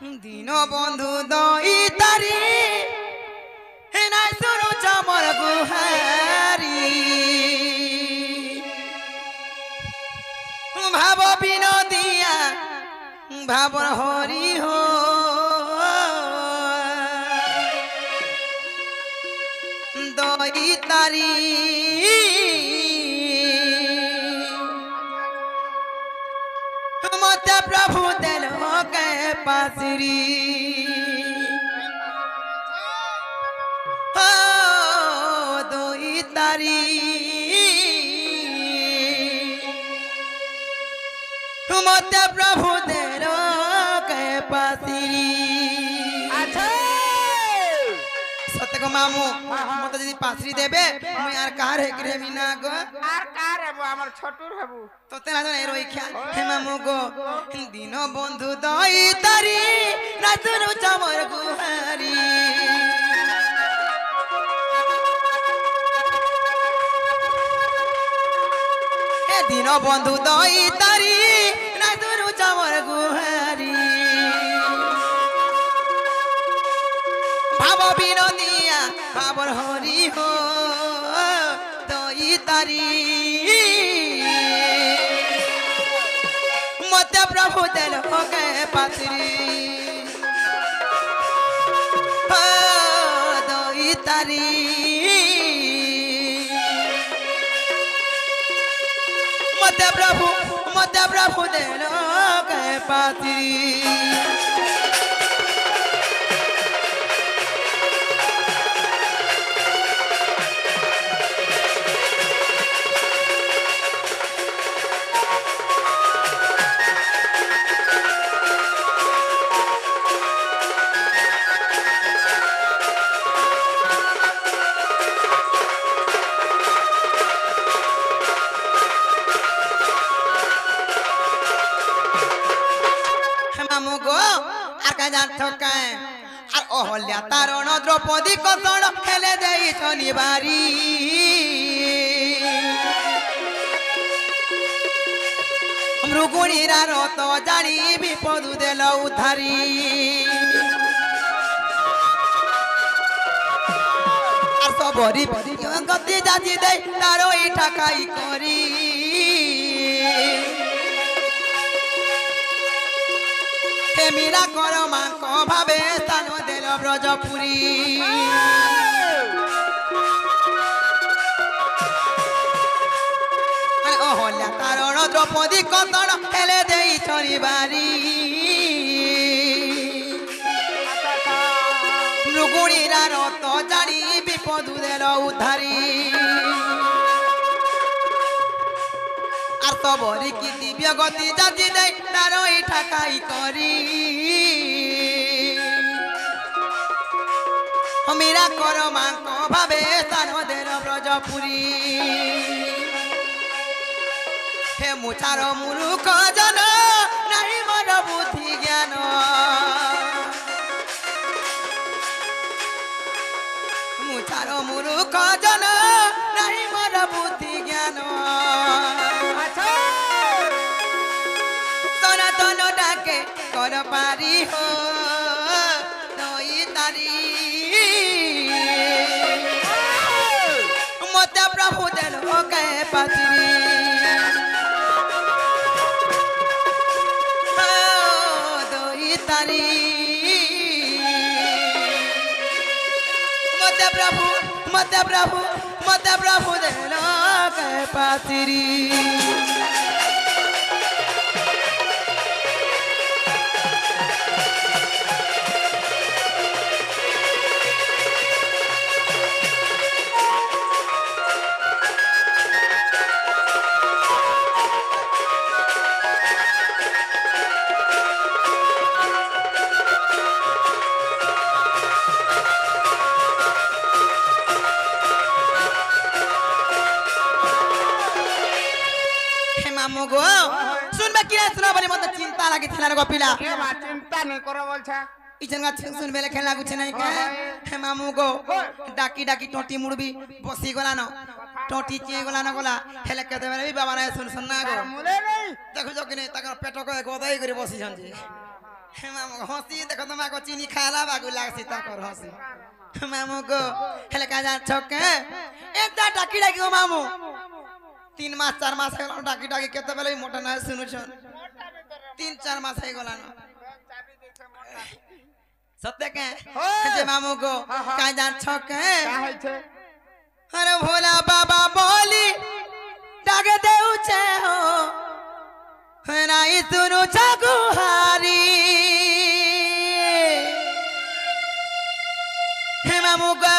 दिन बंधु दई तारी ना सुनु चमर गुहारी भाव विनोदिया भाव हरि हो दई तारी मत प्रभु दिल के पासरी हो दई तारी मत प्रभु दिल के पासरी सत्य मामू मत यदि पासरी देबे मु यार कार है कि बिना गो आर कार है हमर छोटू हेबू तो तेना जने रोई ख्याल हे मामू गो दिन बंधु दई तारी रातनु चमर गुहारी ए दिन बंधु दई तारी रातनु चमर गुहारी भाव विनोदिया भावर हरि हो दई तारी मत प्रभु दिल के पात्री हो दई तारी मत प्रभु दिल के पात्री अहल्या तारण द्रौपदी कौशल खेले दे शनिवारी मृगुणीरा रत जानी विपद देल उधारी सबरी गति जाति दे तारो ठाकाई करी मीरा कर मांक भावे स्थान देल ब्रजपुरी अहल्या तारण द्रौपदी कौशल खेले दे शनिवारी मृगुणीरा रत जानी विपद देल उधारी सबरी की दिव्य गति जाति दे तारो ठाकाई करी मीरा कर मांक भावे स्थान देल ब्रजपुरी हे मुछार मूर्ख जन नहीं मन बुद्धि ज्ञान मुछार मूर्ख जन नहीं मन बुद्धि ज्ञान सनातन डाके कर पारी हो दई तारी मत प्रभु दिल के पात्री दई तारी मत प्रभु दिल के पात्री चिंता लगी पिला चिंता नहीं करो बोलछा सुन बेले खेला कुछ नहीं कहे मामू को डाकी डाकी टोटी मुड़बी बसी गला न टोटी चिए गला न गला हेले कहते बेले भी बाबा ने सुन सुन ना गो मुले नहीं देखो जो कि नहीं तकर पेट को गोदाई करे बसी छन जी मामू हंसी देखो तुम को चीनी खाला बागु लाग सीता कर हंसी मामू को हेले का जा छके एकटा टाकी डाकी हो मामू 3 मास 4 मास है टाकी टाकी केते बेले मोटा ना सुनु छन 3-4 मास है गला ना सत्य के जे मामू को का जा छके का है छे अरे भोला बाबा बोली डाग देउ छे हो नाई सुनु छगुहारी हे मामू को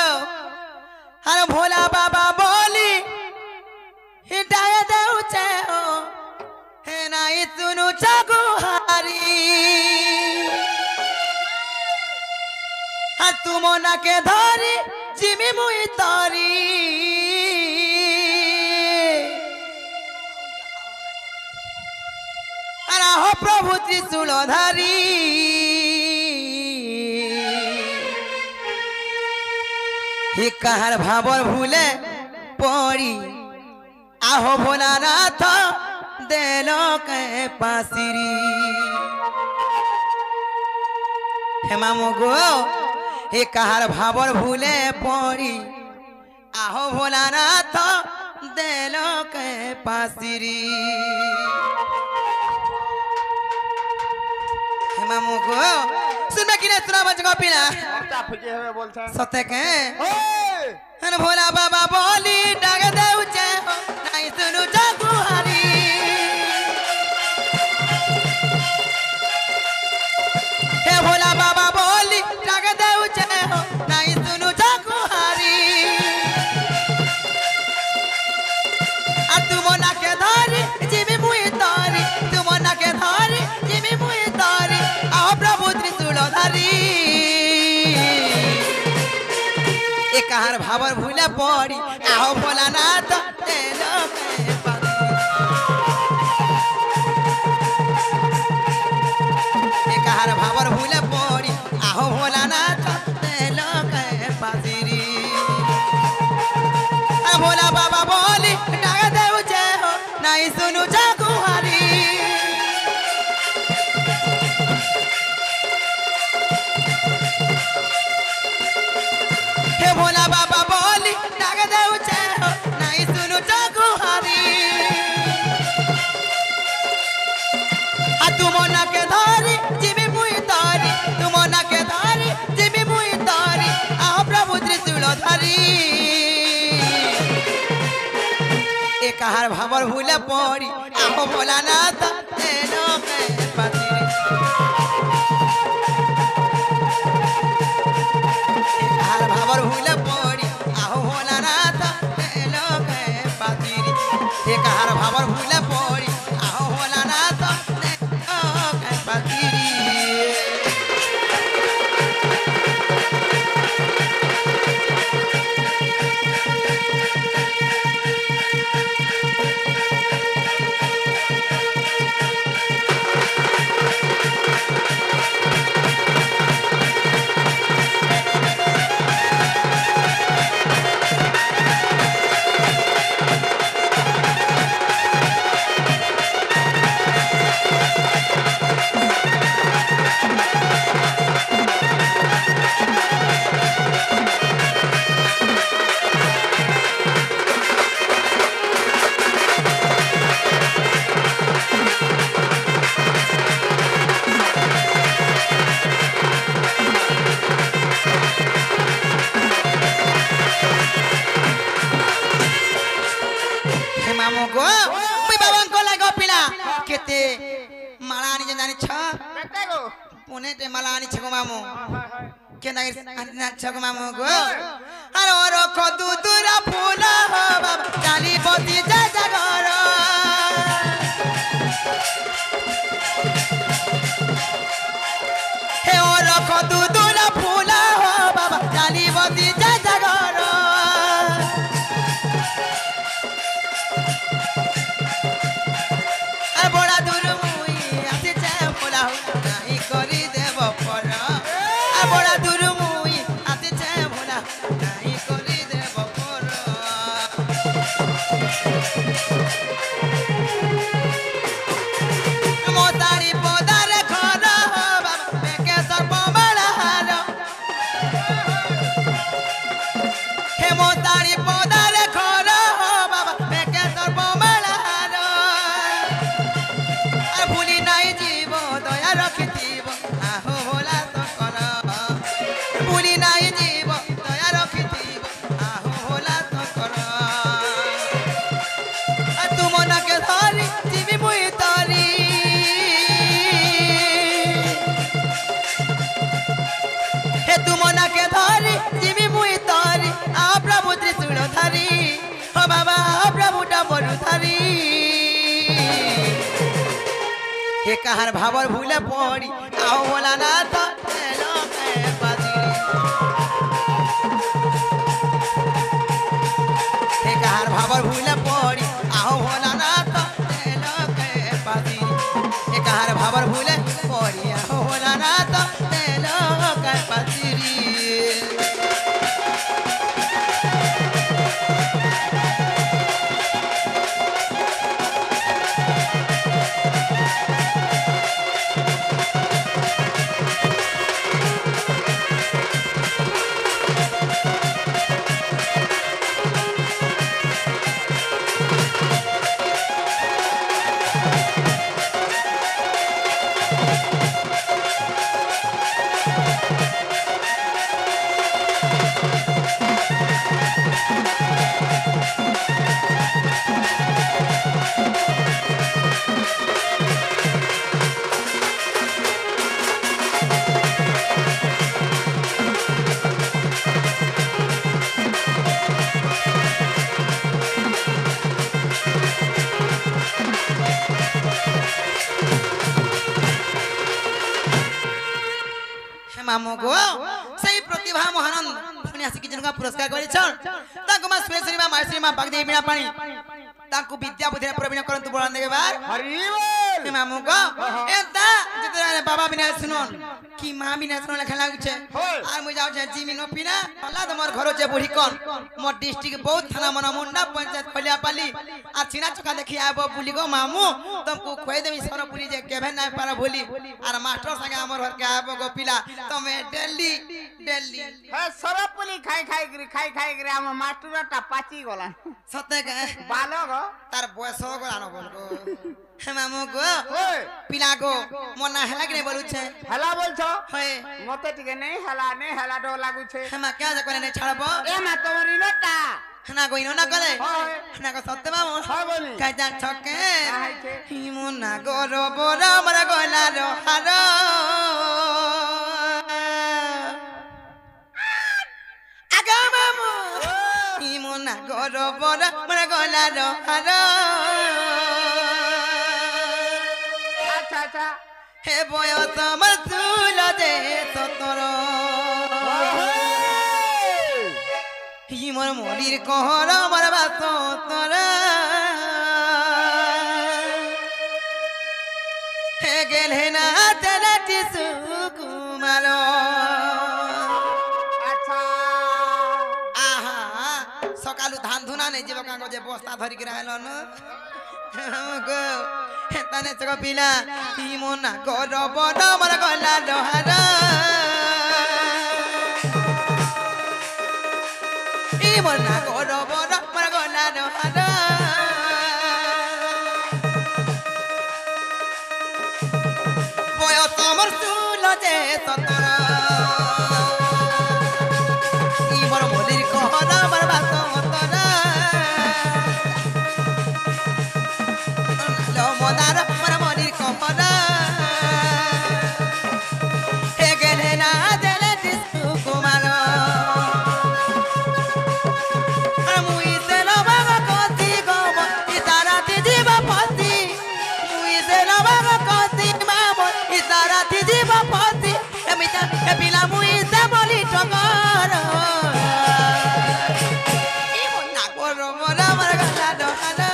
अरे भोला बाबा बोली डाग देउ छे हो नाई सुनु छगुहारी तुम ना के धरी जिमी मुई तारी अरे हो प्रभु त्रिशूलधारी ही कहर भाबर भूले पड़ी आहो भोलानाथ देलो के पासिरी हे मामू गो हे कहर भाबर भूले पड़ी आहो भोलानाथ देलो के पासिरी हे मामू गो सुनबे कि नहीं सुना बचगा पिला मोटा फुजे हवे बोलछे सते के ओए हन भोला बाबा बोली डाग देउ छे नहीं सुनु छगुहारी हे भोला बाबा बोली डाग देउ छे नहीं सुनु छगुहारी आ तुम ना के धारी जिमी मुई तारी तुम ना के धारी जिमी मुई तारी आ प्रभु त्रिशूलधारी एक कहर भावर भूले पड़ी आओ भोलानाथ तेलो के पासिरी एक कहर भावर भूले पड़ी आओ भोलानाथ तेलो के पासिरी आ भोला बाबा बोली डाग देउ छे हो नहीं सुनु छगुहारी हे भोला बाबा बोली डाग देउ छे हो नहीं सुनु छगुहारी आ तुम ना के धारी जिमी मुई तारी तुम ना के धारी जिमी मुई तारी आ प्रभु त्रिशूलधारी एक कहर भावर भूले पड़ी आहो भोलानाथ तेलो के पासिरी एक कहर भावर भूले पड़ी आहो भोलानाथ तेलो के पासिरी एक कहर भावर भूले पड़ी आहो भोलानाथ तेलो के पासिरी मामू गो मुई बाबा को लागो पिला केते मालानी जानी छ बेटा गो पुने ते मालानी छ गो मामू के ना छ गो मामू गो अरे ओरो को दूरा फूला हो बाबा डाली बोती जा घर हे ओरो को दूरा फूला हो बाबा डाली बोती जा घर बड़ा दूर मुई आसे जाए बोला नहीं करी देव पर बड़ा दूर मुई आसे जाए बोला नहीं करी देव पर मोतारी पदारे घर बाबा কাহার ভাবর ভুলে পড়ি আও ভোলা না তো এলো কে পাতিরি এ কাহার ভাবর ভুলে পড়ি আও ভোলা না তো এলো কে পাতিরি এ কাহার ভাবর ভুলে পড়ি আও ভোলা না তো এলো কে পাতিরি মামু গো সেই প্রতিভা মহানন্দ শুনি আসি কি জনকা পুরস্কার করেছন তাকু মা সুরেশ্বরী মা মায়েশ্বরী মা বাগদেবী বিনা পানি তাকু বিদ্যা বুদ্ধি প্রবীণ করন্তু বড় দেবার হরি বল মামু গো এতা যেতে বাবা বিনা শুনুন কি মা বিনা শুনুন লেখা লাগুছে আর মুই যাও জিমি নো পিনা পালা তোমার ঘর যে বুড়ি কোন মোর ডিস্ট্রিক্ট বহুত থানা মনা মুন্ডা পঞ্চায়েত খলিয়া পালি আর চিনা চোখা দেখি আব বুলি গো মামু तुमको खोई देवी सरपुरी जे केभे ना पारा भूली और मास्टर संगे हमर घर के आबो गो पिला तमे दिल्ली दिल्ली हे सरपुली खाई खाई गिरी हम मास्टरटा पाची गला सते के बालो गो तार बयस गो आनो बोल गो हे मामू गो पिला गो मना हेला के बोलु छे हेला बोलछो होय मते टिके नहीं हेला डो लागु छे हेमा क्या जे करे ने छाड़बो ए मा तोरी नटा ना कोई ना करे ना को सत्य मामू हां बोली काजा छके हिमु ना गोरो बोरा मरा गोला रो हारो आगा मामू हिमु ना गोरो बोरा मरा गोला रो हारो अच्छा हे बयो तमर तुल दे तोरो हिमर मोरीर कहर मर बात तोरा हे गेले ना तेरा टिसु कुमार अच्छा आहा सकालु धान धुना नहीं जीव कांगो जे बस्ता धरि के रहलो न गो हेताने चक पिला हिमना गर बड मर गला डहारा हिमना गर बड मर गला डहारा বয়স আমার চুল যে সতর ইমর মলির কহরা আমার বাত মতরা মদার আমার মলির কহরা হে গেলে না দেলে দিসু কুমার আর মুই তেল বাবা কতি গব ইতারা দিদি বাপতি মুই তেল বাবা কতি Isara tiji bapati emita epila muisa boli tokor ibu nakoro mora margala dohana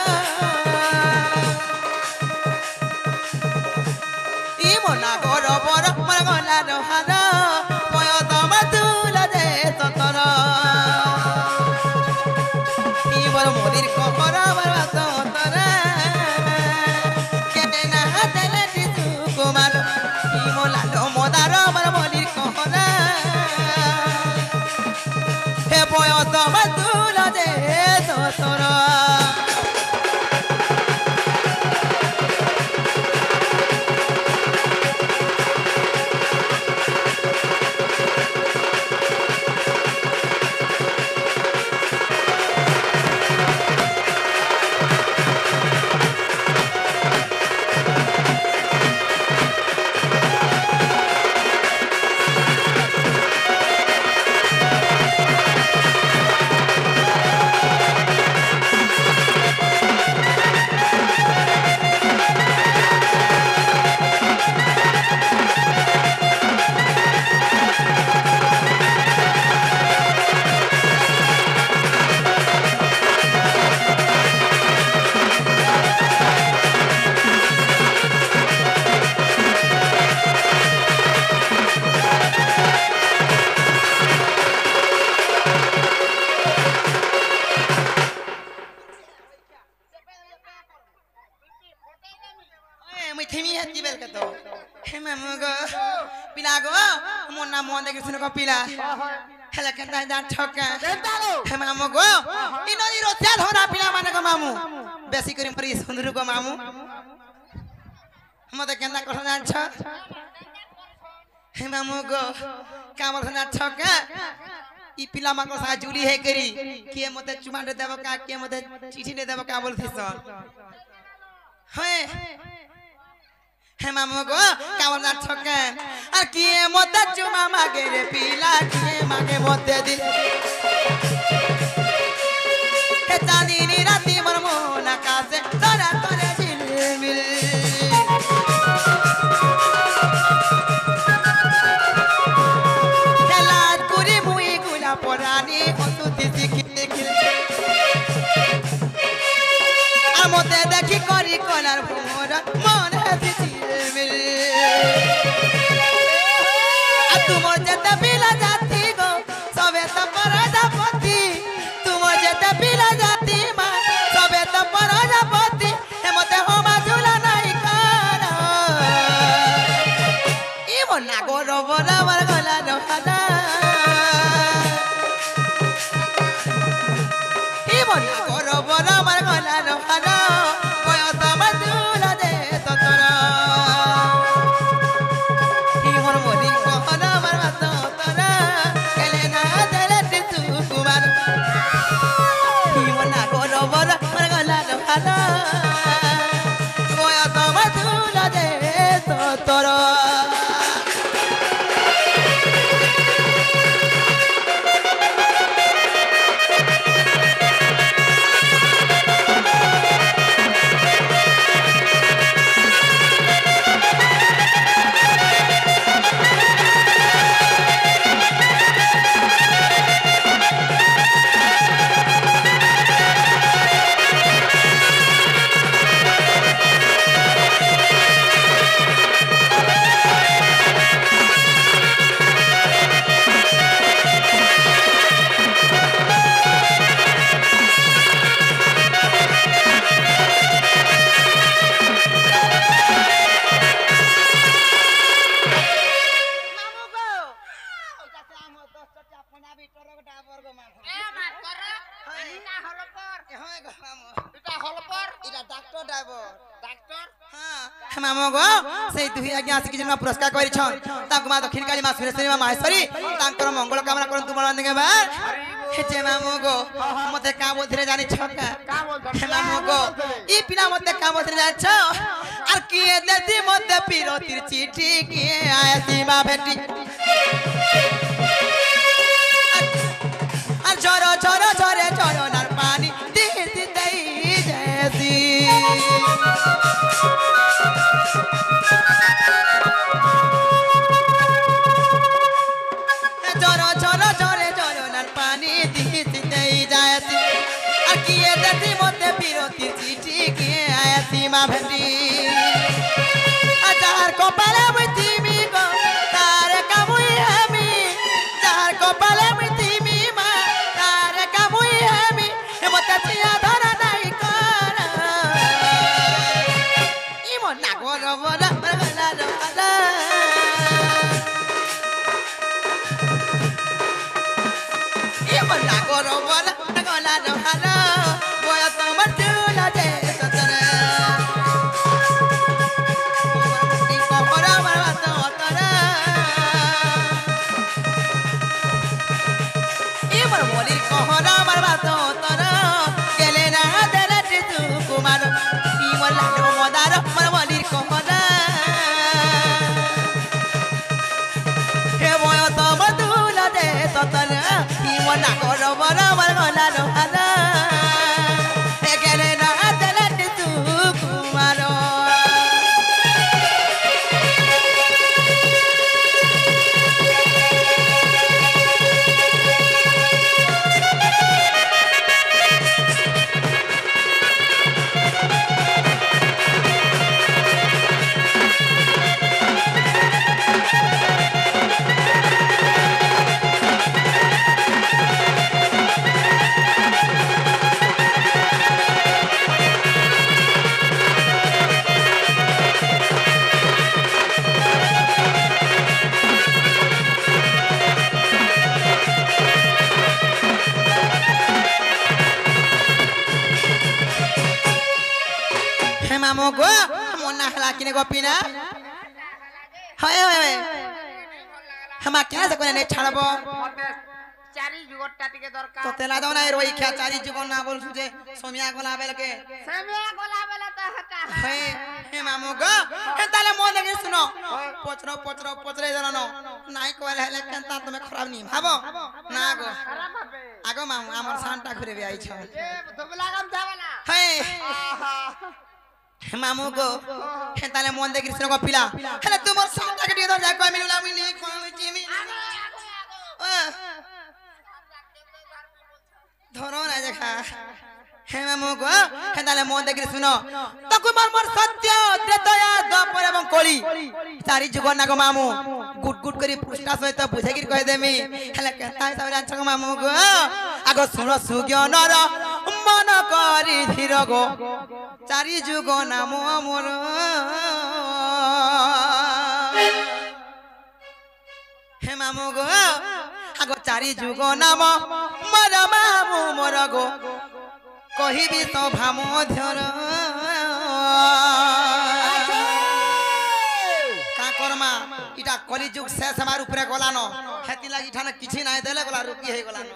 ibu nakoro mora margala dohana moyo tomatula de totoro ibu morir kokora marbato totoro kene na hatele tisu kumalo Imolalo modaro marmolir kohona He boyo tomatulo de totoro মামু গো পিলা গো মোর নাম মন দেখি শুনে পিলা হেলে কেন যা ঠকা মামু গো ই নদী রোজা ধরা পিলা মানে গো মামু বেশি করে মরি সুন্দর গো মামু মতে কেন কথা জানছ হে মামু গো কামর না ঠকা ই পিলা মাको सा जुली है करी के मते चुमा दे देबो का के मते चिठी दे देबो का बोलथिस हे हे मामू गो कामर ना ठके আর কি মতে চুমা মাগে রে পিলা কি মাগে মতে দিন হে চাঁদিনী রাতি মোর মন আকাশে তোরা তোরে ঝিলমিল পরানি হসুতি শিখে খেলছে আর মতে দেখি করি কলার ভোমরা মনে দিছিল আর তোমার যেতে পিলা জাতি গো সবে তো পরাজাপতি তোমার যেতে পিলা জাতি মা সবে তো পরাজাপতি মতে হোমা ঝুলা নাই কার ই বনা গরব আমার গলা রহানা मामो गो से दुही आज्ञा आसी किजन पुरस्कार करि छन तांको मा दक्षिण काली मा सुरेश्वरी मा माहेश्वरी तांकर मंगल कामना करन तुमर अंदे बार हे मामो गो मते का बोलथरे जानि छका हे मामो गो ई पिला मते का बोलथरे जानि छ आर किए देती मते पिरोतिर चिठी किए आसी मा भेटी आर झरो झरो झरे झरो नार पानी दिती दई जैसी झरो झरो झरे झरो नार पानी दिती दई जायसी आ किए देती मते पिरोती चिठी किए आयसी मा भेटी आ जार कपाले मुती मी गो तार कामुई हमी जार कपाले मुती मी मा तार कामुई हमी मते चिया धरा नाई कर इमो नागोर बोला बरगला रला Gorobala, Nagola, Nohana, Boya Tomatula de Satana. Nikopora, Matana. Even Woli Kohona, Matana, Gelena, the Latitu, Kumano, even Lando Modara, Mawali Kohona. Boya Tomatula de Satana. Wana goro bara bara no hana egele na atela tu kumaro गो मना हला किने गोपीना हाय हाय हम क्या से कोने छाड़बो मते चारि जुगटा टिके दरकार तो तेला दो ना रोई क्या चारी जुगो ना बोल सुजे सोमिया गोला बेल के सेमिया गोला बेला त हटा हे मामू गो हे ताले मोन देखे सुनो पोचरे जनो नाई को हेले केनता तुम्हें खराब नहीं भाबो ना गो खराब भाबे आगो मामू हमर सांटा घुरे भी आई छ ए दुबला गम जावला हे आहा मामू गो हे ताले मोन देखे सुनो को पिला हेले तुमर सांटा के दियो जा कोई मिलुला मिली कोई चिमी धरो ना देखा हे मामू गो हे ताले मोन देखे सुनो तको मोर सत्य त्रेतया द्वापर एवं कली चारि जुग ना गो मामू गुट गुट करी पुष्टा सहित बुझे गिर कह देमी हेले केता हिसाब रे छ मामू गो आगो सुनो सुज्ञानर मन करी धीर गो चारि जुग नाम मोर हे मामू गो आगो चारि जुग नाम मोर मामू मोर गो कहिबी तो भामो ध्यर का करमा इटा कली जुग शेष हमार ऊपर गलानो हेति लागि ठाने किछि नाय देले गला रुकी हे गलानो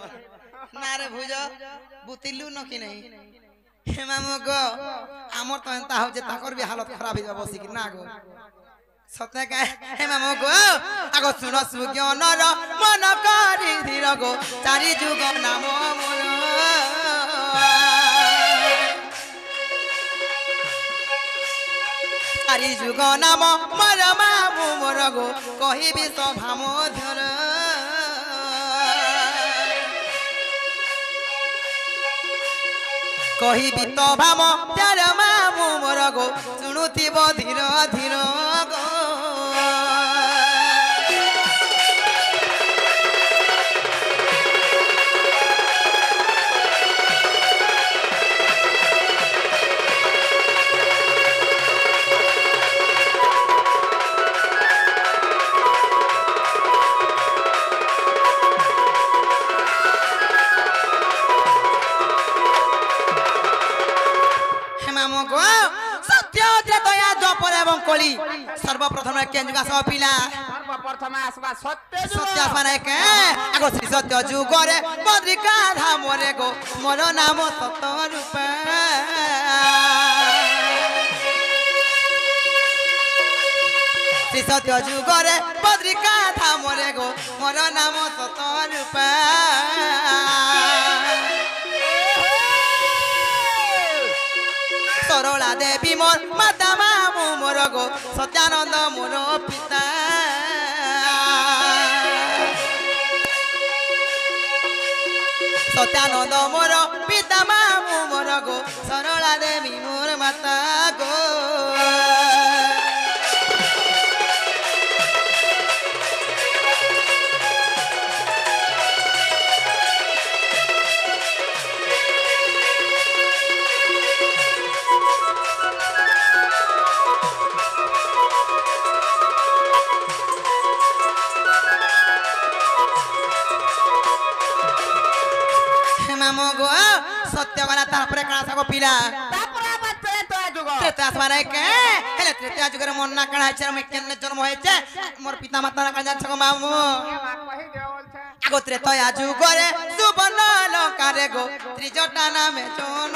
ना रे भुज बुतिलु न कि नहीं हे मामू गो हमर तो एंता हो जे ताकर भी हालत खराब हो बसी कि ना गो सत्य का हे मामू गो आगो सुनो सुज्ञानर मन करी धीर गो चारि जुग नाम मोर चारि जुग नाम मोर मामू मोर गो कहिबी तो भामो धर कहिबी तो भाम त्यार मामू मोर गो शुणुथिब धीर धीर गो कली सर्वप्रथम केंजुगा सब पिला सर्वप्रथम आसबा सत्य जुग सत्य आसमाने के आगो श्री सत्य जुग रे बद्रिका धाम रे गो मोर नाम सत रूप श्री सत्य जुग रे बद्रिका धाम रे गो मोर नाम सत रूप सरला देवी मोर माता मामू मोर गो सत्यानंद मोर पिता सत्यानंद मोर पिता मामू मोर गो सरला देवी मोर माता गो मामू गो सत्य गला तारपरे काना सागो पिला तापरा बात तो जुग त्रेता आसमाने के हेले त्रेता जुग रे मन ना काना छे हम केन जन्म होय छे मोर पिता माता ना काना छगो मामू कहि देवल छे आगो त्रेता जुग रे सुबन लंका रे गो त्रिजटा नामे जन्म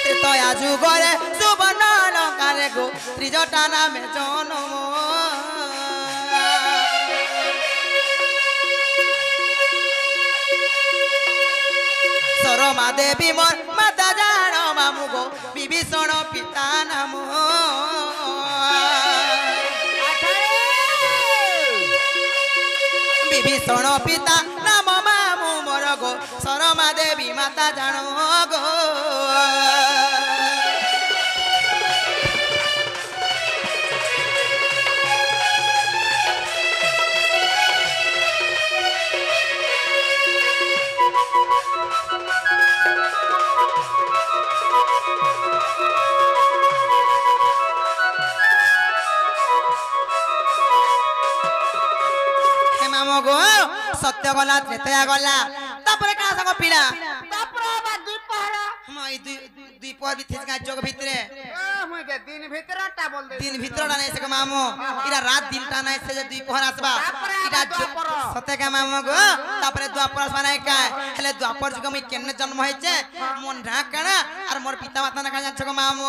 त्रेता जुग रे सुबन लंका रे गो त्रिजटा नामे जन्म सरमा देवी मोर माता जान मामू गो विभीषण पिता नाम विभीषण पिता नाम मामू मोर गो सरमा देवी माता जान गो सत्य गला त्रेतया गला तापर का संग पिला तापरा बा दुई पहरा माई दुई पर भी थिसका जोग भितरे मुई के दिन भितरटा बोल दे दिन भितरटा नै से मामू इरा रात दिनटा नै से जे दुई पहर आसबा इरा सते का मामू गो तापरे द्वापर बनाय का हेले द्वापर जुग मई केने जन्म होइचे मन ढाकणा और मोर पिता माता ना काजा छको मामू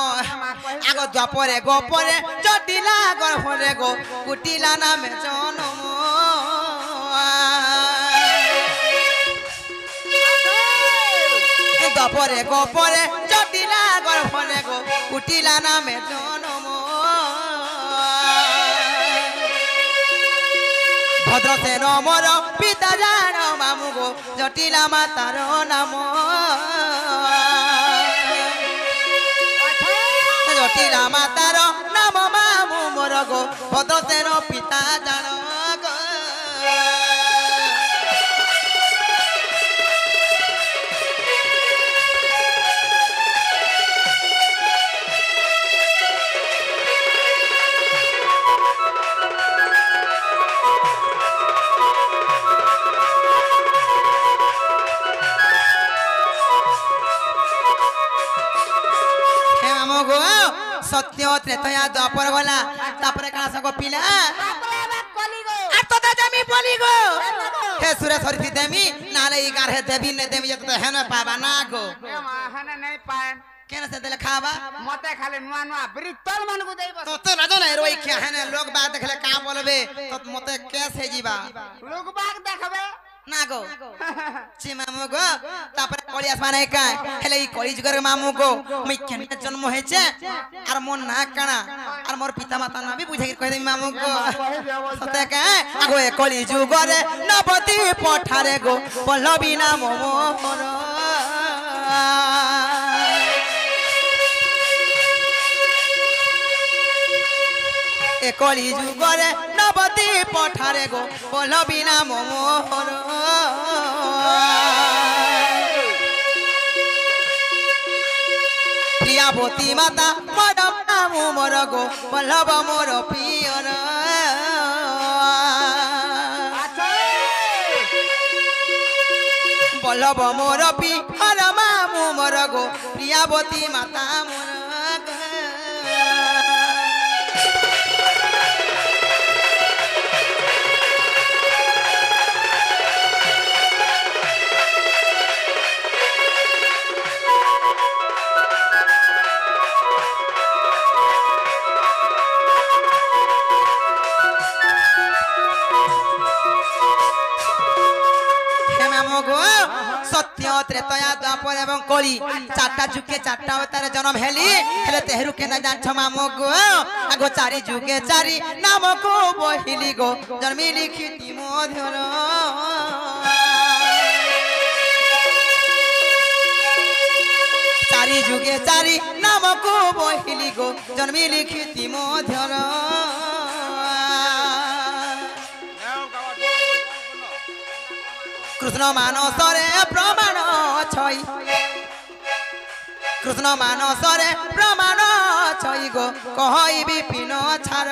आगो द्वापरे गोपरे जटिला गर होरे गो कुटिला नामे जनम द्वापरे गोपरे जटिला गर होरे गो कुटिला नामे जनम भद्रसेन मोर पिता जान मामू गो जटिला मातार नाम जटिला मातार नाम मामू मोर गो भद्रसेन पिता जान गो सत्य त्रेतया द्वापर गला तापरे काना संग पिला तापरा बा कली गो आ तो जमी बोली गो हे सुरेश हरि देमी नाले ई गार हे देवी ने देवी जत है न पाबा ना गो ए माहने नहीं पाए केन से देले खाबा मते खाली नुआ नुआ ब्रितल मन को देई बस तो ना न रोई क्या है न लोग बात देखले का बोलबे तो मते कैसे जीवा लोग बाग देखबे ना गो ची मामू गो तापरे कली आसमान है का हेले ई कली जुगर मामू गो मई केने जन्म हेचे आर मोन ना काना आर मोर पिता माता ना भी बुझे कह दे मामू गो सते का आगो ए कली जुगरे नबती पठारे गो पल्लवी नाम मोर ए कली जुगरे नबती पठारे गो पल्लवी नाम मोर प्रियावती माता मडम नाम मोर गो पल्लव मोर पियर पल्लव मोर पियर मामू मोर गो प्रियावती माता मोर सत्य त्रेतया द्वापर एवं कली चारटा जुगे चारटा अवतार जन्म हेली हेले तेहरु केना जान छ मामो गो आगो चारि जुगे चारि नाम को बहिली गो जन्मी लिखिति मोधर चारि जुगे चारि नाम को बहिली गो जन्मी लिखिति मोधर कृष्ण मानसरे प्रमाण छई कृष्ण मानसरे प्रमाण छई गो कहई विपिन छार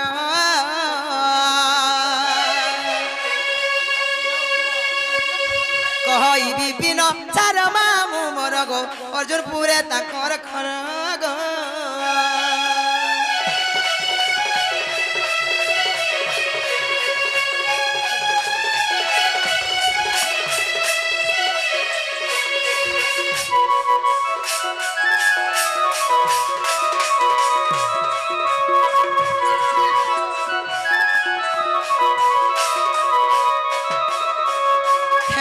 कहई विपिन छार मामू मोर गो अर्जुन पुरे ताकर खर गो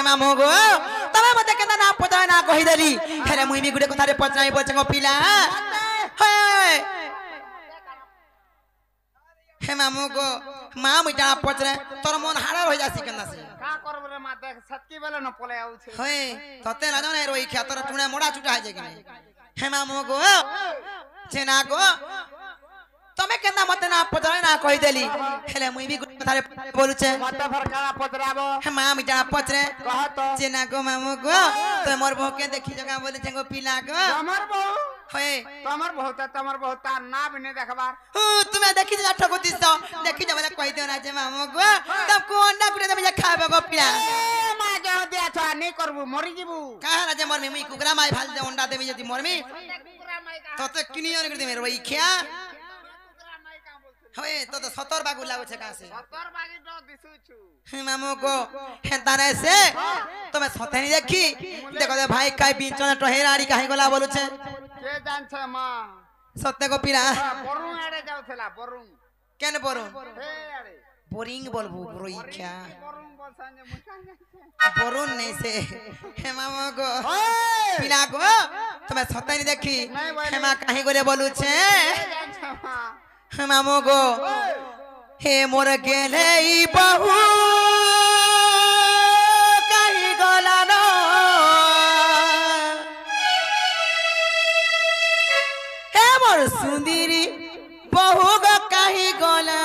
मामू गो तमे मते केना ना पता ना कहि देली हेरे मुई भी गुडे कथारे पचनाई बचंग पिला हे हे मामू गो मा मुइटा पचरे तोर मन हाड़ा हो जासी केना से का करब रे मा देख सटकी बेले न पले आउ छे हे तते ना जाने रोई खा तोर टुणे मोडा चुटा है जे हे मामू गो जेना गो तमे केना मते ना पचरे ना कहि देली हेले मुई भी गुडे कथारे बोलु छे मते फरकाला पचराबो हे मा मुइटा पचरे कह तो जेना गो मामू गो तो मोर बहू के देखि जगह बोले छे गो पिला गो हमर बहु हे तमर बहुत तार ना भी नहीं देखबार तुम्हें देखि जा ठको दिस देखि जा बोले कहि देना जे मामू गो तब कोन ना गुडे तमे खाबे गो पिला मा देह दिया छुआ नहीं करबू मरी जीबू काहे ना जे मरमी मुई कुकरा माई भाल दे अंडा देबी जदी मरमी तो तो किनी अन कर दे मेरे भाई खिया होए तो 70 बागु लागो छे का से 70 बागी तो दिसु छु मामू को हेताने से तुम्हें सते नहीं देखी देखो दे भाई काई बीचने टहेराड़ी काहे गोला बोलु छे के जान छे मां सत्य को पीरा बरुं आड़े जाउथला बरुं केन बोरो हे आड़े बोरिंग बोलबू रोई क्या बरुं बोलसाने मुका बोरुन नहीं से हे मामू को पीला को तुम्हें सते नहीं देखी हे मां काहे गोले बोलु छे जान छे मां मामू को हे मोर गेले ई बहु काहे गोला नो हे मोर सुंदरी बहु गो काहे गोला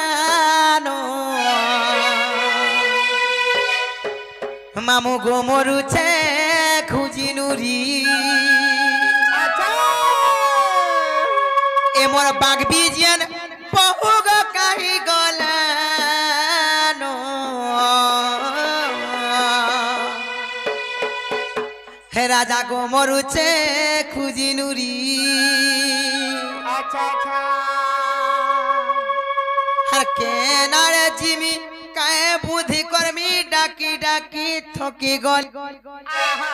नो मामू गो मोरु छे खुजी नुरी अच्छा ए मोर बाग बीजियन बहु गो काहे गोला नो हे राजा गो मोरु छे खुजी नुरी अच्छा अच्छा हर के नारे जिमी काहे बुद्धि कर्मी डाकी डाकी थकी गल आहा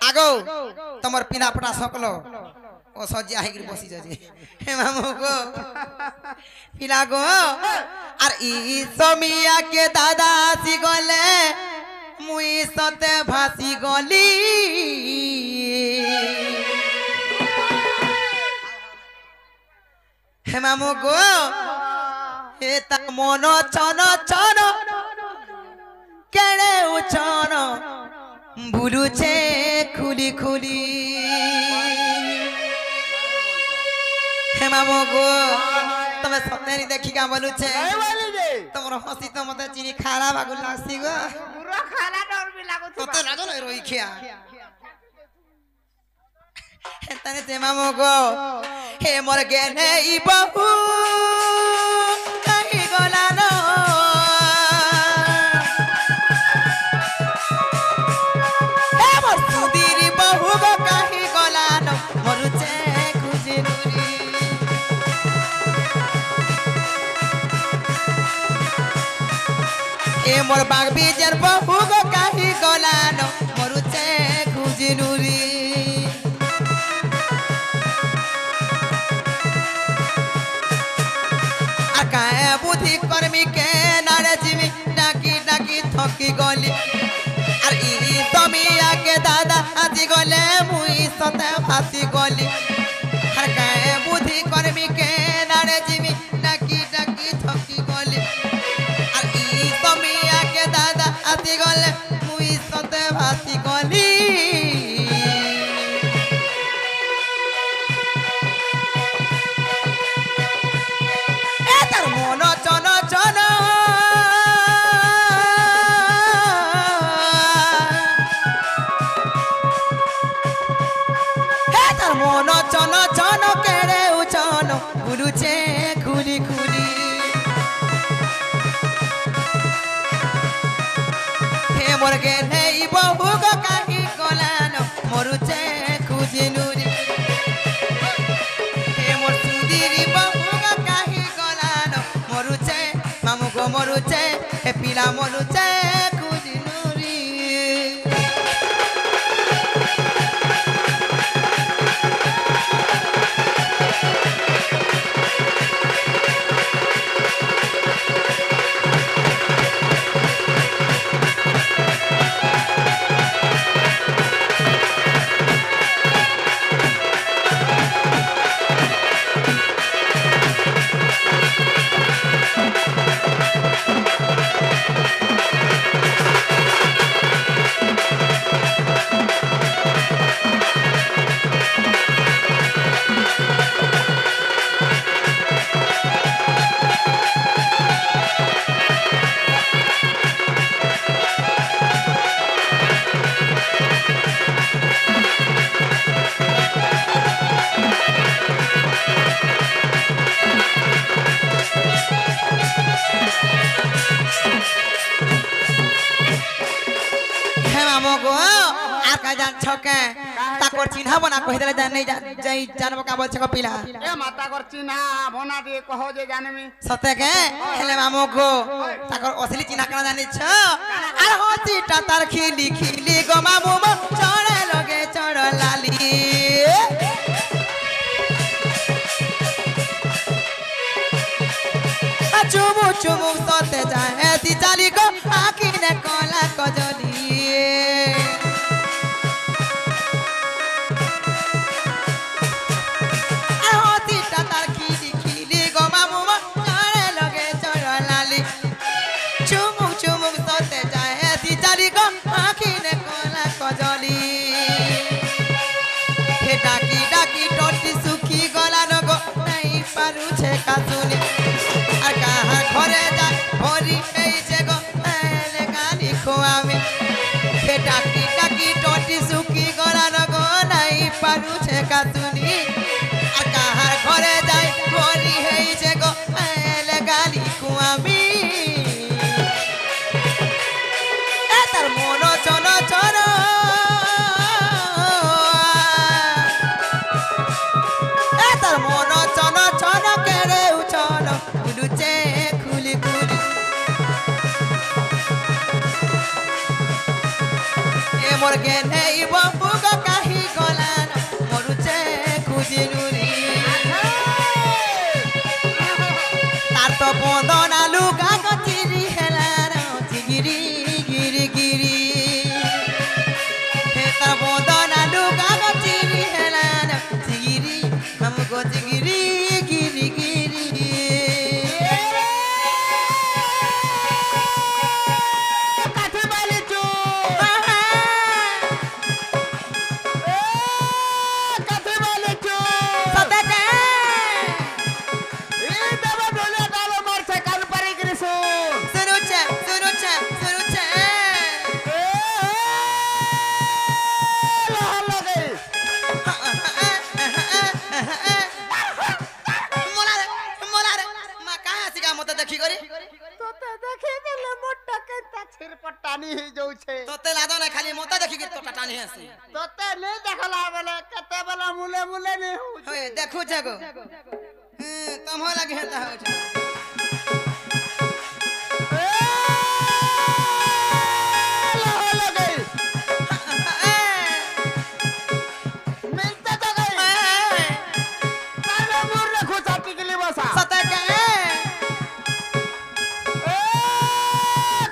आगो तमर पिना पटा सकलो ओ सजी आही गिर बसी जजे हे मामू को पिला गो आर ई समिया के दादा आसी गले मुई सते भासी गली हे मामू को हे ता मनो चनो चनो केड़े उचनो बुलु छे खुली खुली हे मामू को तमे सते नहीं देखी का बोलु छे नहीं वाली जे तमरो हसी तो मते चीनी खारा बागु लासी गो पूरा खाना डर भी लागो तो ते लागो न रोई खिया तने ते मामू को हे मोर गेने ई बहु काहे गोला नो हे मोर सुदीरी बहु गो काहे गोला नो मोरु छे खुजी नुरी ए मोर बाग बीजर बहु गो काहे गोला नो मोरु छे खुजी नुरी काहे बुद्धि कर्मी के नारे जिमी डाकी डाकी थकी गली आर ई तमिया के दादा आजी गले मुई सते फासी गली हर काहे बुद्धि कर्मी के नारे जिमी डाकी डाकी थकी गली आर ई तमिया के दादा आजी गले मुई सते फासी गली चनो चनो हे तार मोनो चनो चनो केड़े उचनो बुलु छे खुली खुली हे मोर गेले ई बहु गो काहे गोलानो मोरु छे खुजी नुरी हे मोर सुंदरी बहु गो काहे गोलानो मोरु छे मामू गो मोरु छे हे पिला मोरु छे खुजी नुरी ছকে তাকর চিহ্না বনা কই দেলে জান নাই যাই জানবো কা বলছে কপিলা এ মাতা কর চিহ্না ভনা দিয়ে কহ যে জানমি সতেকে হেলে মামু গো তাকর অসলি চিহ্না কানা জানিছ আর হচিটা তার খিলি খিলি গো মামু মো চড়ে লগে চড় লালি চুমু চুমু সতে যায় এতি চালি গো আখিনে কলা কজলি হচিটা তার খিলি খিলি গো মামু মো চড়ে লগে চড় লালি চুমু চুমু সতে যায় এতি চালি গো আখিনে কলা কজলি হে ডাকি ডাকি টটি সুখী গলা নগো নাই পারুছে কাতুনি আর কাহার ঘরে যায় ভরি এইছে গো এলে গালি খোয়ামি হে ডাকি ডাকি টটি সুখী গলা নগো নাই পারুছে কাতুনি আর কাহার ঘরে যায় ভরি এইছে গো এলে গালি খোয়ামি এ তার মন চন চন তার মন চন চন কেড়ে উচন খুলুচে খুলি খুলি এ মোর গেনে বম্বু গো কাহি গলান মরুচে খুঁজি নুরি তার তো বদন আলু গাগ চিরি হেলান চিগিরি গিরি গিরি হে তার বদন আলু গাগ চিরি হেলান চিগিরি हमको चिगिरी गिरी गिरी কাঠে বালি চু কাঠে বালি চু সতেকে এ দেবা ডলে ডালো মারছে কান পারি গরি সুনুছে সুনুছে সুনুছে লাগে মোলারে মোলারে মা কায়া সিগা মতে দেখি করি তোতে দেখি দিলে মোটা কেতা ছিরপট টানি হই যাউছে তোতে লাদো না খালি মতে দেখি কি তোটা টানি আছে তোতে নে দেখলা বেলে কেতে বেলা মুলে মুলে নে হউছে होय देखु जगो तम हो लगे हेता हो लगे मिलते तो गई काले मुर्रे खुचा टिकली बसा सतेके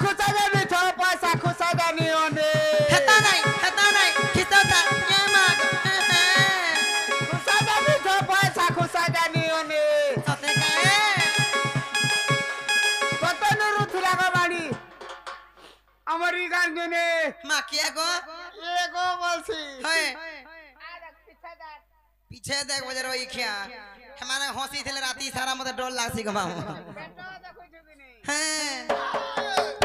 खुचा जानी छो पैसा खुचा जानी ओने हेता नहीं खिसौता ये माग खुचा जानी छो पैसा खुचा जानी ओने सतेके কতন রুথলা গো বাড়ি আমার ই গান জেনে মা কিয়া গো এগো বলছি होय আর পিছা যা पीछे देख बजर वही खिया हमारे हंसी थे राती सारा मत डर लागसी गमा বেটা দেখো ছবিনি हैं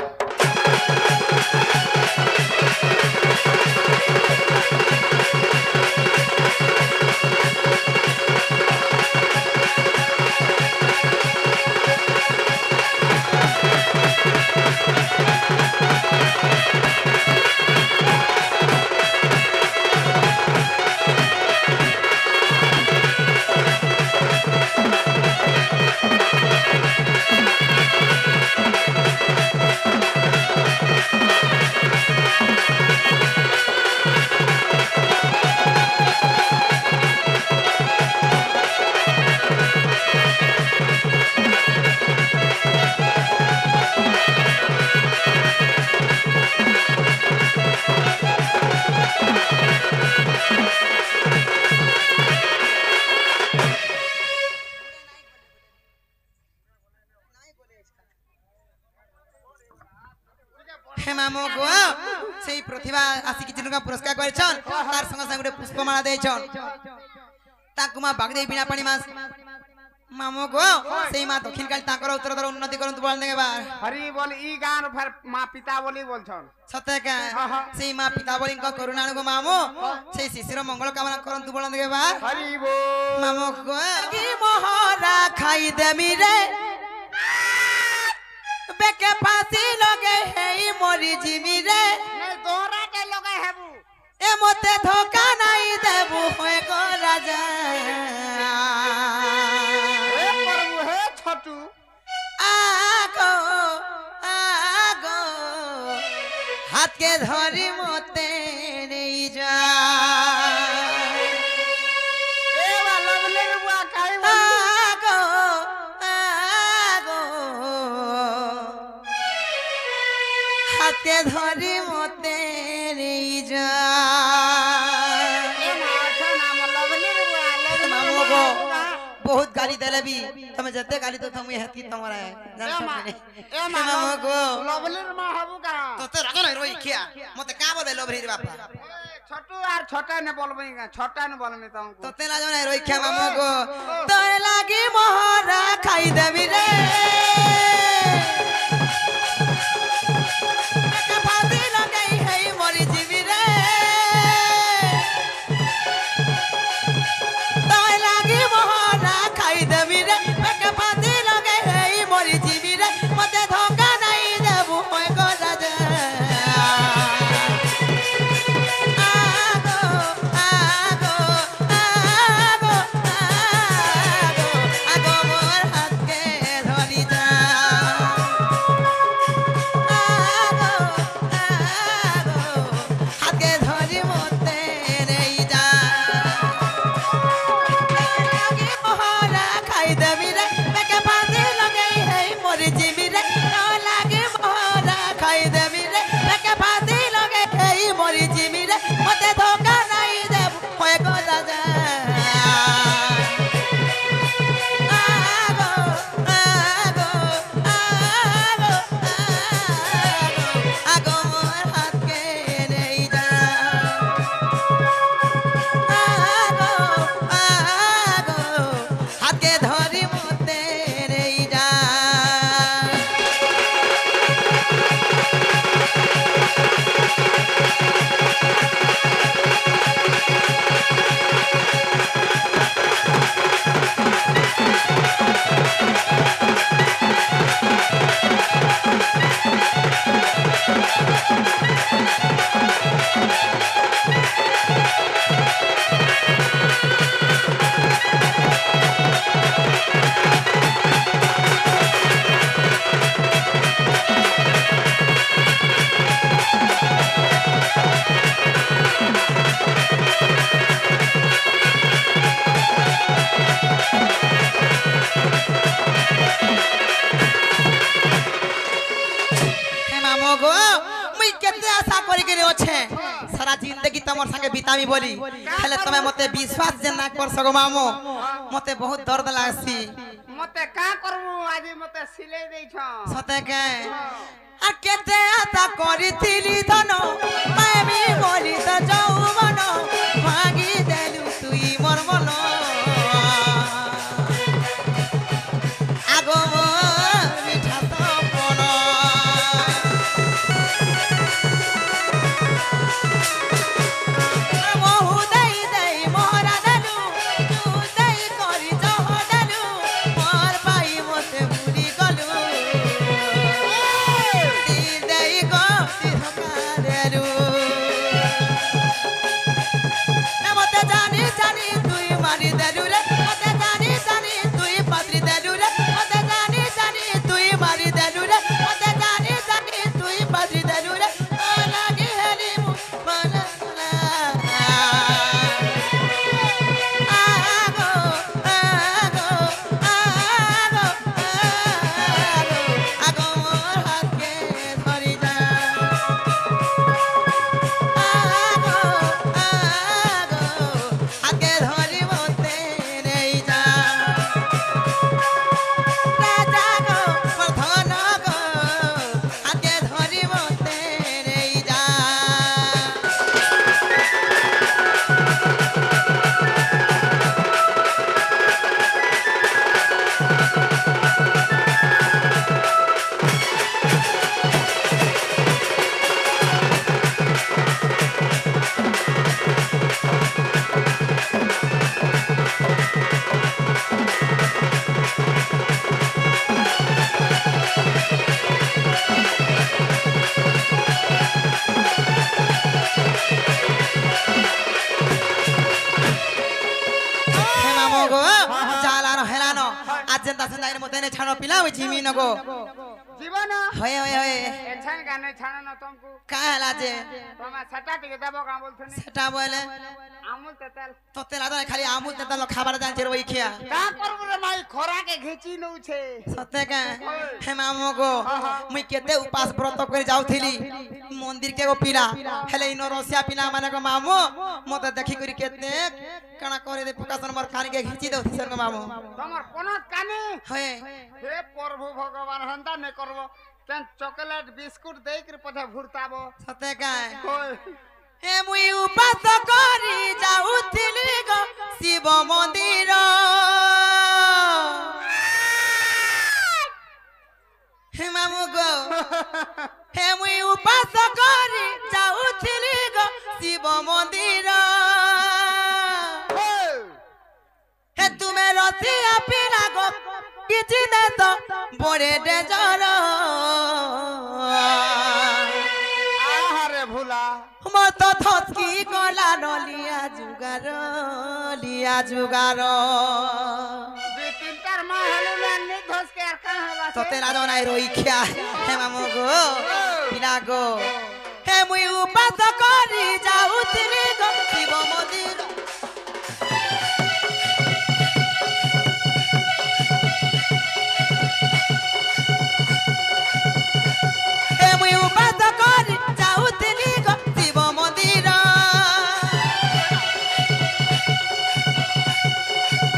হেমামো গো সেই প্রতিভা আসি কিছু লোক পুরস্কার করেছন তার সঙ্গে সঙ্গে পুষ্পমালা দেইছন তাকুমা বাগদেই বিনা পানি মাস মামো গো সেই মা দক্ষিণ কাল তাকর উত্তরতর উন্নতি করুন বল দেবার হরি বল ই গান ফের মা পিতা বলি বলছন সত্যকে সেই মা পিতা বলি করুণাণু গো মামো সেই শিশির মঙ্গল কামনা করুন বল দেবার হরি বল মামো গো কি মোহরা খাই দেমি রে বেকে ফাঁসি লগে হেই মরি জিমি রে নাই দোরাতে লগাই হেবু এ মতে ধোকা নাই দেবু হয়ে গো রাজা हे प्रभु हे छोटू আগো আগো হাতকে ধরি মতে নেই যা ए बा लवली बुआ काई बोली আগো আগো হাতকে ধরি মতে নেই যা ए माथा नाम लवली बुआ मामू लवली को बुआ बहुत गाली देले भी તમે जते गाली तो तुम हेती तुम्हारा है जान ए मा सकते ए मा मामू को लवली मा हबु का तो ते राग नहीं रोई क्या मते का बोलबे लोभरी रे बापा छोटू यार छोटा ने बोलबई का छोटा ने बोलमी तुमको तो ते लाजो नहीं रोई क्या मामू को तो लागी मोहरा खाई देबी रे का फांसी लगाई है मोरी जीवी रे तो लागी मोहरा खाई देबी रे का फांसी लगाई है मोरी जीवी रे मते धोखा नहीं देबू होय गो राजा আগো আগো আগো আগো আগো মোর হাতকে ধরি যা আগো আগো হাতকে ধরি মতে নেই যা লাগি মোহরা খাই দেবি রে বেকে ফাঁসি লগাই হে মোর জীবি রে লাগি মোহরা খাই দেবি রে বেকে ফাঁসি লগাই হে মোর জীবি রে মতে ধোকা নাই দেব হয় গো রাজা আগো আগো আগো আগো মোর হাতকে নেই যা আগো আগো হাতকে ধরি মতে নেই যা हे मामो गो मुई केते आशा करी के ओछे सारा जिंदगी तमर संगे बितामी बोली हेले तमे मते विश्वास जे ना कर सको मामो मते बहुत दर्द लागसी मते का करबू आज मते सिले देई छ सते के आ केते आशा करी थिली धन मैं बोली त जाऊ मन भागी देलु तुई मोर मन আগো মোর মিঠা সপন বহু দেই দেই মোরা দেলু তু দেই করি জহ দেলু মোর পাই মতে ভুলি গলু তি দেই গো তি ধোকা দেলু आज जनता संदाइन मते ने छानो पिला जिमी नगो जीवन होए होए होए एछन गाने छानो न तुमको का हला जे तमा सटा टिके देबो का बोलथनी सेटा बोले আমুল তেল तो तेला तो खाली आमुल तेल खाबार जान छे रोई खिया का करबो रे माई खोरा के घेची नउछे सते का हे मामो गो मुई केते उपास व्रत कर जाउथिली मंदिर के गो पिला हेले इनो रसिया पिला माने को मामो मते देखि करी केते कणा करे दे प्रकाशन मोर खानी के घिची दो सर को मामो तमर कोन काने होए हे प्रभु भगवान हंता ने करबो केन चॉकलेट बिस्कुट देई कर पछा भुरताबो सते का होय हे मुई उपास करी जाउथिली गो शिव मंदिर हे मामू गो हे मुई उपास करी जाउथिली गो शिव मंदिर हे तुमे रसिया पिला गो किछि दे तो बड़े डेजर आहारे भुला मत थसकी गला नलिया जुगार दे तीन तार मा हले ने धस के आर का हवा तो तेरा दोना रोई खिया हे मामू गो पिला गो हे मुई उपास करी जाउथिली गो शिव मंदिर हे मुई उपास करी जाउथिली गो शिव मंदिर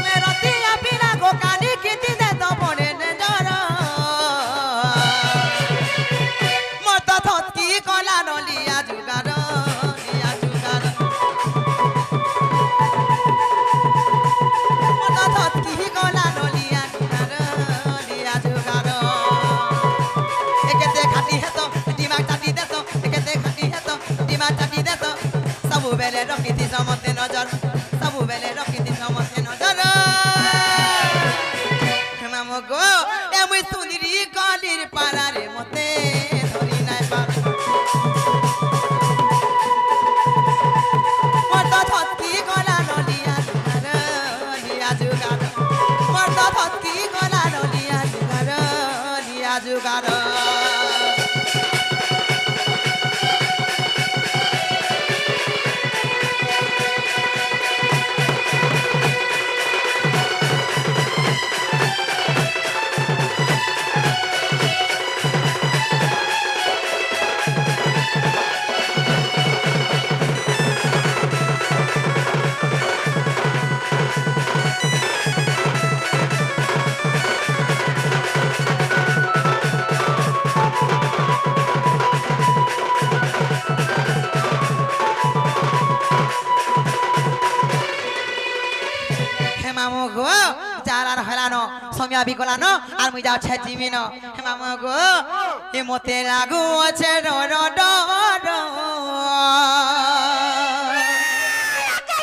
मेरा तिया पिला गो कानी किति दे तो बड़े डेजर मत थसकी कला नलिया जुगार मत थसकी कला नलिया जुगार एकेते खाटी हेतो दिमाग चाटी देतो एकेते खाटी हेतो दिमाग चाटी देतो सबु बेले रखिति समते नजर सबु बेले रखिति समते नजर मामो गो ए मुई सुंदरी गलिर पारा रे मते धरि नाय पार मत थसकी गला नलिया जुगार मत थसकी गला नलिया जुगार हे मामो गो चारार हलानो समिया बिकलानो আর মুই যাও ছে জিমিনো হে মামো গো এ মতে লাগু আছে ডর ডর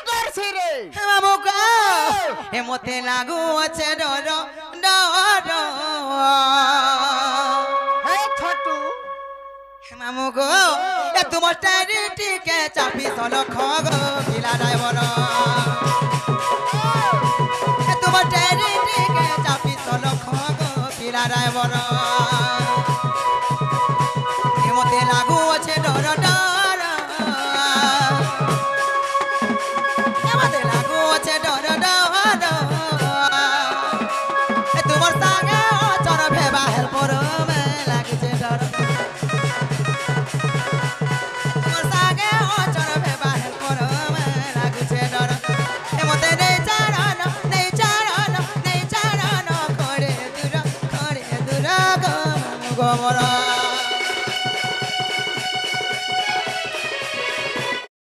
डर से रे হে মামো গো এ মতে লাগু আছে ডর ডর हे छोटू হে মামো গো এ তোমার টাইরিটি কে চাপি চলো খগ পিলা ড্রাইভার তোমার টাইরিটি কে চাপি চলো খগ পিলা ড্রাইভার